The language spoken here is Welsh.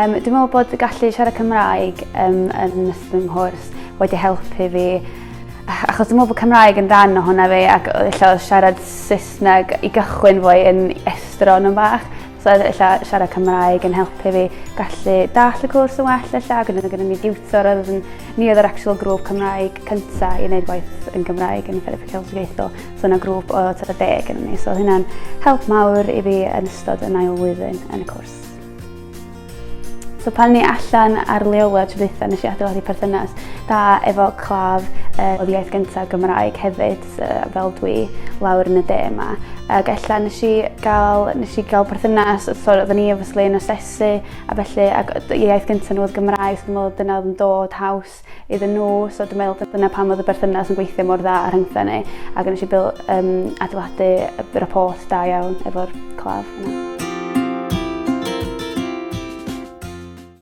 Dwi'n meddwl bod gallu siarad Cymraeg yn ystod yng nghwrs wedi helpu fi, achos dwi'n meddwl bod Cymraeg yn rhan o hwnna fi, ac illa siarad Saesneg i gychwyn fwy yn estron yn bach. So illa siarad Cymraeg yn helpu fi gallu dall y cwrs yn well, ac gyda ni diwtor, ni oedd yr actual grŵp Cymraeg cynta i wneud gwaith yn Gymraeg yn Therapi Galwedigaethol. So yna grŵp o 10 yn ni, so hynna'n help mawr i fi yn ystod yn ail flwyddyn yn y cwrs. So pan ni allan ar leola tro dwytha, nes i adeiladu perthynas da efo claf oedd iaith gyntaf Gymraeg hefyd, fel dwi, lawr yn y de yma. Ac allan nes i gael perthynas, so oedden ni obviously yn asesu, a felly iaith gyntaf nhw oedd Gymraeg, so dwi'n meddwl dyna oedd yn dod haws iddyn nhw, so dwi'n meddwl dyna pam oedd y perthynas yn gweithio mor dda ar rhyngtha ni, ac nes i adeiladu rapport da iawn efo'r claf yna.